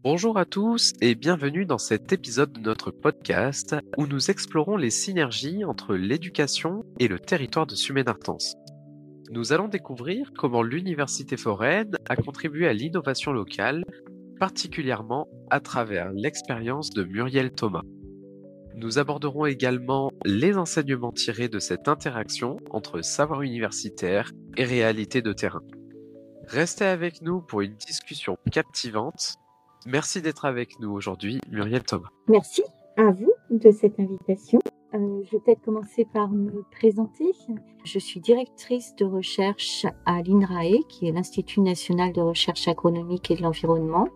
Bonjour à tous et bienvenue dans cet épisode de notre podcast où nous explorons les synergies entre l'éducation et le territoire de Suménartens. Nous allons découvrir comment l'Université foraine a contribué à l'innovation locale, particulièrement à travers l'expérience de Muriel Thomas. Nous aborderons également les enseignements tirés de cette interaction entre savoir universitaire et réalité de terrain. Restez avec nous pour une discussion captivante. Merci d'être avec nous aujourd'hui, Muriel Thomas. Merci à vous de cette invitation. Je vais peut-être commencer par me présenter. Je suis directrice de recherche à l'INRAE, qui est l'Institut national de recherche agronomique et de l'environnement.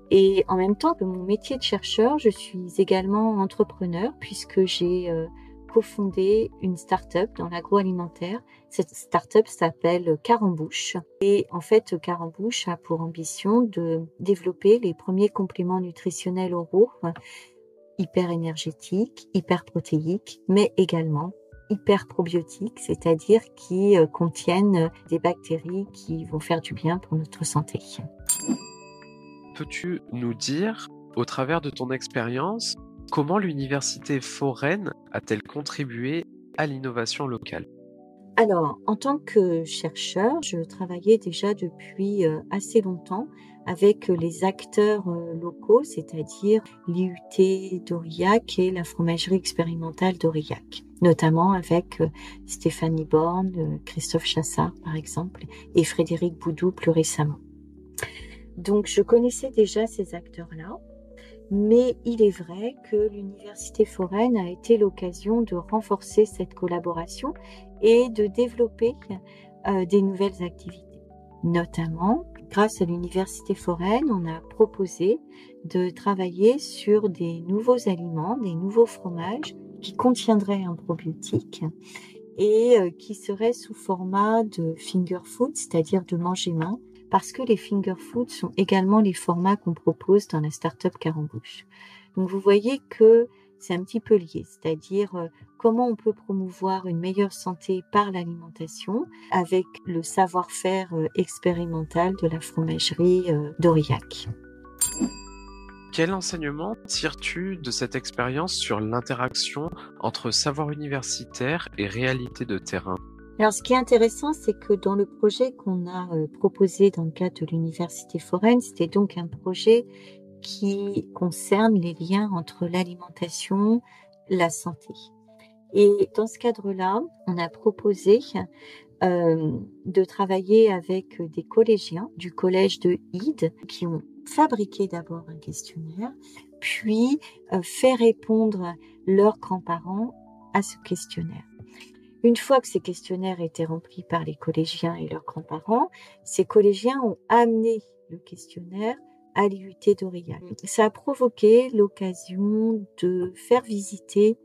Et en même temps que mon métier de chercheur, je suis également entrepreneur puisque j'ai cofondé une start-up dans l'agroalimentaire. Cette start-up s'appelle Carambouche. Et en fait, Carambouche a pour ambition de développer les premiers compléments nutritionnels oraux hyper énergétiques, hyper protéiques, mais également hyper probiotiques, c'est-à-dire qui contiennent des bactéries qui vont faire du bien pour notre santé. Peux-tu nous dire, au travers de ton expérience, comment l'Université foraine a-t-elle contribué à l'innovation locale ? Alors, en tant que chercheur, je travaillais déjà depuis assez longtemps avec les acteurs locaux, c'est-à-dire l'IUT d'Aurillac et la fromagerie expérimentale d'Aurillac, notamment avec Stéphanie Borne, Christophe Chassard par exemple, et Frédéric Boudou plus récemment. Donc, je connaissais déjà ces acteurs-là. Mais il est vrai que l'Université foraine a été l'occasion de renforcer cette collaboration et de développer des nouvelles activités. Notamment, grâce à l'Université foraine, on a proposé de travailler sur des nouveaux aliments, des nouveaux fromages qui contiendraient un probiotique et qui seraient sous format de finger food, c'est-à-dire de manger-main, parce que les finger foods sont également les formats qu'on propose dans la start-up Carambouche. Donc vous voyez que c'est un petit peu lié, c'est-à-dire comment on peut promouvoir une meilleure santé par l'alimentation avec le savoir-faire expérimental de la fromagerie d'Aurillac. Quel enseignement tires-tu de cette expérience sur l'interaction entre savoir universitaire et réalité de terrain ? Alors, ce qui est intéressant, c'est que dans le projet qu'on a proposé dans le cadre de l'Université foraine, c'était donc un projet qui concerne les liens entre l'alimentation, la santé. Et dans ce cadre-là, on a proposé de travailler avec des collégiens du collège de Ide qui ont fabriqué d'abord un questionnaire, puis fait répondre leurs grands-parents à ce questionnaire. Une fois que ces questionnaires étaient remplis par les collégiens et leurs grands-parents, ces collégiens ont amené le questionnaire à l'IUT d'Aurillac. Ça a provoqué l'occasion de faire visiter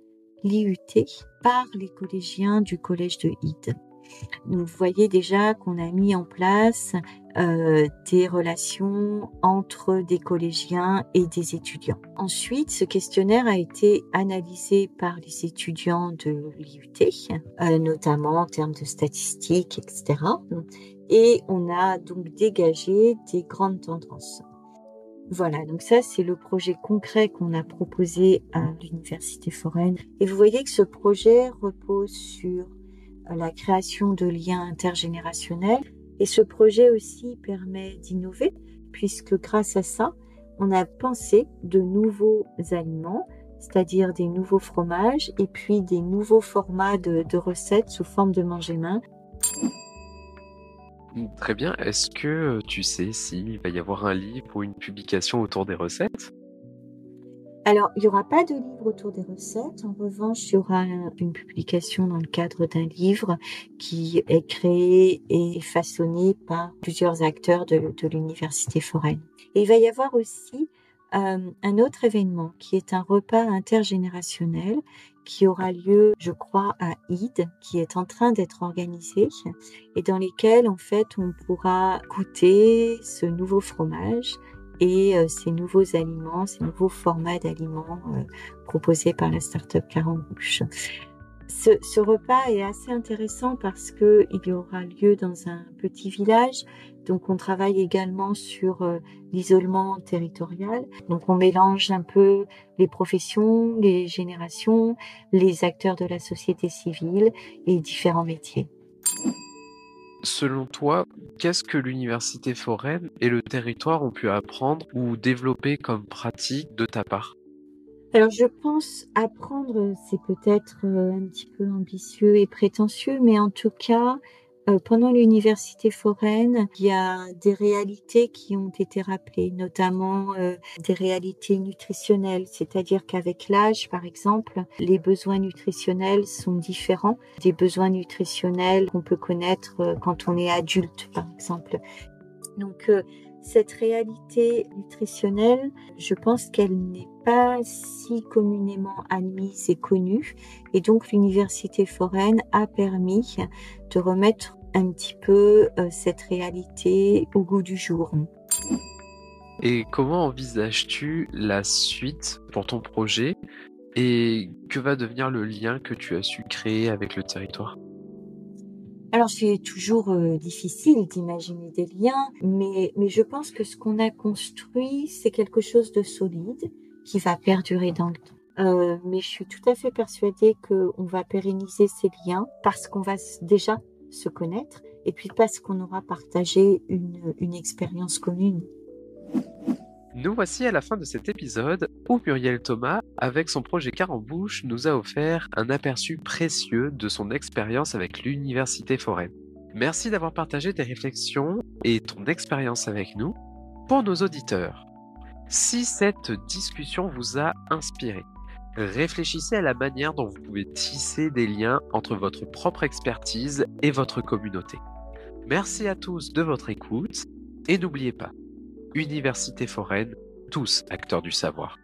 l'IUT par les collégiens du collège de Ide. Vous voyez déjà qu'on a mis en place des relations entre des collégiens et des étudiants. Ensuite, ce questionnaire a été analysé par les étudiants de l'IUT, notamment en termes de statistiques, etc. Et on a donc dégagé des grandes tendances. Voilà, donc ça c'est le projet concret qu'on a proposé à l'Université foraine. Et vous voyez que ce projet repose sur la création de liens intergénérationnels. Et ce projet aussi permet d'innover, puisque grâce à ça, on a pensé de nouveaux aliments, c'est-à-dire des nouveaux fromages, et puis des nouveaux formats de recettes sous forme de manger-main. Très bien. Est-ce que tu sais s'il va y avoir un livre ou une publication autour des recettes ? Alors, il n'y aura pas de livre autour des recettes. En revanche, il y aura une publication dans le cadre d'un livre qui est créé et façonné par plusieurs acteurs de l'Université foraine. Et il va y avoir aussi un autre événement qui est un repas intergénérationnel qui aura lieu, je crois, à Ide, qui est en train d'être organisé et dans lesquels, en fait, on pourra goûter ce nouveau fromage et ces nouveaux aliments, ces nouveaux formats d'aliments proposés par la start-up Carambouche. Ce repas est assez intéressant parce que il aura lieu dans un petit village. Donc, on travaille également sur l'isolement territorial. Donc, on mélange un peu les professions, les générations, les acteurs de la société civile et différents métiers. Selon toi, qu'est-ce que l'université foraine et le territoire ont pu apprendre ou développer comme pratique de ta part? Alors, je pense apprendre, c'est peut-être un petit peu ambitieux et prétentieux, mais en tout cas, pendant l'université foraine, il y a des réalités qui ont été rappelées, notamment des réalités nutritionnelles. C'est-à-dire qu'avec l'âge, par exemple, les besoins nutritionnels sont différents des besoins nutritionnels qu'on peut connaître quand on est adulte, par exemple. Donc, cette réalité nutritionnelle, je pense qu'elle n'est pas si communément admise et connue. Et donc, l'université foraine a permis de remettre un petit peu cette réalité au goût du jour. Et comment envisages-tu la suite pour ton projet et que va devenir le lien que tu as su créer avec le territoire? Alors, c'est toujours difficile d'imaginer des liens, mais je pense que ce qu'on a construit, c'est quelque chose de solide qui va perdurer dans le temps. Mais je suis tout à fait persuadée qu'on va pérenniser ces liens parce qu'on va déjà se connaître et puis parce qu'on aura partagé une expérience commune. Nous voici à la fin de cet épisode où Muriel Thomas, avec son projet Carambouche, nous a offert un aperçu précieux de son expérience avec l'université foraine. Merci d'avoir partagé tes réflexions et ton expérience avec nous. Pour nos auditeurs, si cette discussion vous a inspiré, réfléchissez à la manière dont vous pouvez tisser des liens entre votre propre expertise et votre communauté. Merci à tous de votre écoute et n'oubliez pas, Université foraine, tous acteurs du savoir.